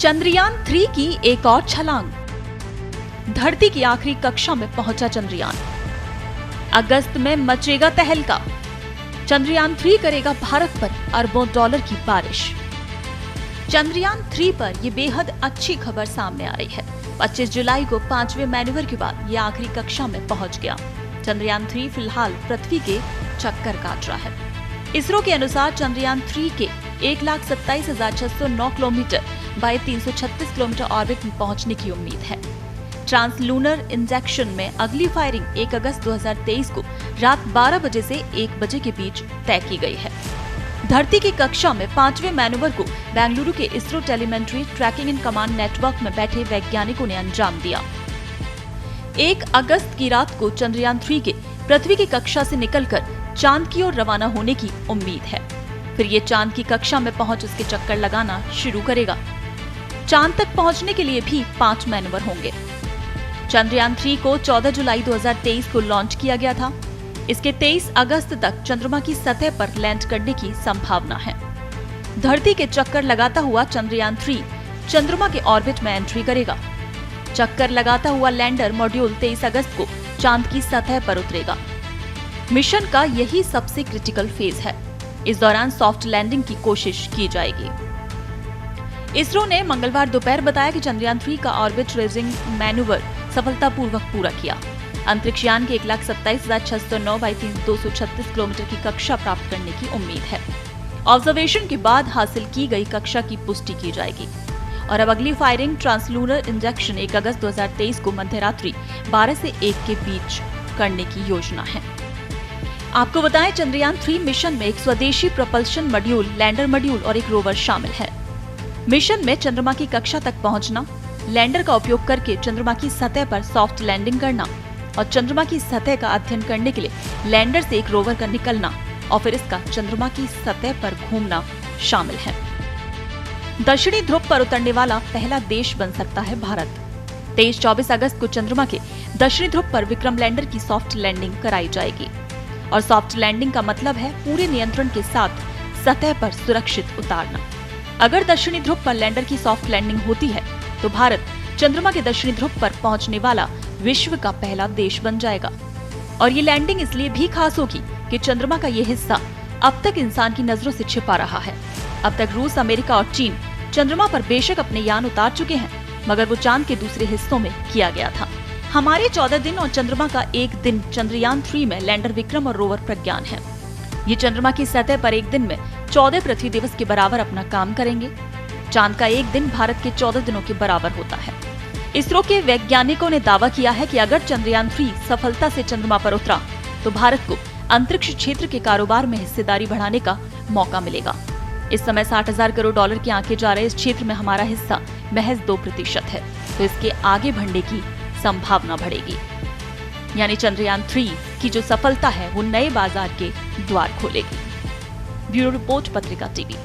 चंद्रयान 3 की एक और छलांग। धरती की आखिरी कक्षा में पहुंचा चंद्रयान। अगस्त में मचेगा तहलका। चंद्रयान 3 करेगा भारत पर अरबों डॉलर की बारिश। चंद्रयान 3 पर यह बेहद अच्छी खबर सामने आ रही है। 25 जुलाई को 5वें मैन्यूवर के बाद यह आखिरी कक्षा में पहुंच गया। चंद्रयान 3 फिलहाल पृथ्वी के चक्कर काट रहा है। इसरो के अनुसार चंद्रयान 3 के 1,27,609 किलोमीटर बाय 336 किलोमीटर ऑर्बिट में पहुंचने की उम्मीद है। ट्रांसलूनर इंजेक्शन में अगली फायरिंग 1 अगस्त 2023 को रात 12 बजे से 1 बजे के बीच तय की गई है। धरती की कक्षा में 5वें मैन्यूवर को बेंगलुरु के ISRO telemetry tracking and command network में बैठे वैज्ञानिकों ने अंजाम दिया। 1 अगस्त की रात को चंद्रयान 3 के पृथ्वी की कक्षा से निकलकर चांद की ओर रवाना होने की उम्मीद है। फिर ये चांद की कक्षा में पहुंच उसके चक्कर लगाना शुरू करेगा। चांद तक पहुंचने के लिए भी 5 मैन्यूवर होंगे। चंद्रयान 3 को 14 जुलाई 2023 को लॉन्च किया गया था। इसके 23 अगस्त तक चंद्रमा की सतह पर लैंड करने की संभावना है। धरती के चक्कर लगाता हुआ चंद्रयान 3 चंद्रमा के ऑर्बिट में एंट्री करेगा। चक्कर लगाता हुआ लैंडर मॉड्यूल 23 अगस्त को चांद की सतह पर उतरेगा। मिशन का यही सबसे क्रिटिकल फेज है। इस दौरान सॉफ्ट लैंडिंग की कोशिश की जाएगी। इसरो ने मंगलवार दोपहर बताया कि चंद्रयान 3 का ऑर्बिट रेजिंग मैन्यूवर सफलतापूर्वक पूरा किया। अंतरिक्ष यान के 1,27,609 बाय 236 किलोमीटर की कक्षा प्राप्त करने की उम्मीद है। ऑब्जर्वेशन के बाद हासिल की गई कक्षा की पुष्टि की जाएगी और अब अगली फायरिंग ट्रांसलूनर इंजेक्शन 1 अगस्त 2023 को मध्यरात्रि 12 से 1 के बीच करने की योजना है। आपको बताएं, चंद्रयान 3 मिशन में एक स्वदेशी प्रपल्शन मॉड्यूल, लैंडर मॉड्यूल और एक रोवर शामिल है। मिशन में चंद्रमा की कक्षा तक पहुंचना, लैंडर का उपयोग करके चंद्रमा की सतह पर सॉफ्ट लैंडिंग करना और चंद्रमा की सतह का अध्ययन करने के लिए लैंडर से एक रोवर का निकलना और फिर इसका चंद्रमा की सतह पर घूमना शामिल है। दक्षिणी ध्रुव पर उतरने वाला पहला देश बन सकता है भारत। 23-24 अगस्त को चंद्रमा के दक्षिणी ध्रुव पर विक्रम लैंडर की सॉफ्ट लैंडिंग कराई जाएगी और सॉफ्ट लैंडिंग का मतलब है पूरे नियंत्रण के साथ सतह पर सुरक्षित उतारना। अगर दक्षिणी ध्रुव पर लैंडर की सॉफ्ट लैंडिंग होती है तो भारत चंद्रमा के दक्षिणी ध्रुव पर पहुंचने वाला विश्व का पहला देश बन जाएगा। और ये लैंडिंग इसलिए भी खास होगी कि चंद्रमा का ये हिस्सा अब तक इंसान की नजरों से छिपा रहा है। अब तक रूस, अमेरिका और चीन चंद्रमा पर बेशक अपने यान उतार चुके हैं, मगर वो चांद के दूसरे हिस्सों में किया गया था। हमारे 14 दिन और चंद्रमा का एक दिन चंद्रयान 3 में लैंडर विक्रम और रोवर प्रज्ञान है। ये चंद्रमा की सतह पर एक दिन में 14 पृथ्वी दिवस के बराबर अपना काम करेंगे। चांद का एक दिन भारत के 14 दिनों के बराबर होता है। इसरो के वैज्ञानिकों ने दावा किया है कि अगर चंद्रयान 3 सफलता से चंद्रमा पर उतरा तो भारत को अंतरिक्ष क्षेत्र के कारोबार में हिस्सेदारी बढ़ाने का मौका मिलेगा। इस समय 60,000 करोड़ डॉलर की आंके जा रहे इस क्षेत्र में हमारा हिस्सा महज 2% है, तो इसके आगे बढ़ने की संभावना बढ़ेगी। यानी चंद्रयान 3 की जो सफलता है वो नए बाजार के द्वार खोलेगी। ब्यूरो रिपोर्ट, पत्रिका टीवी।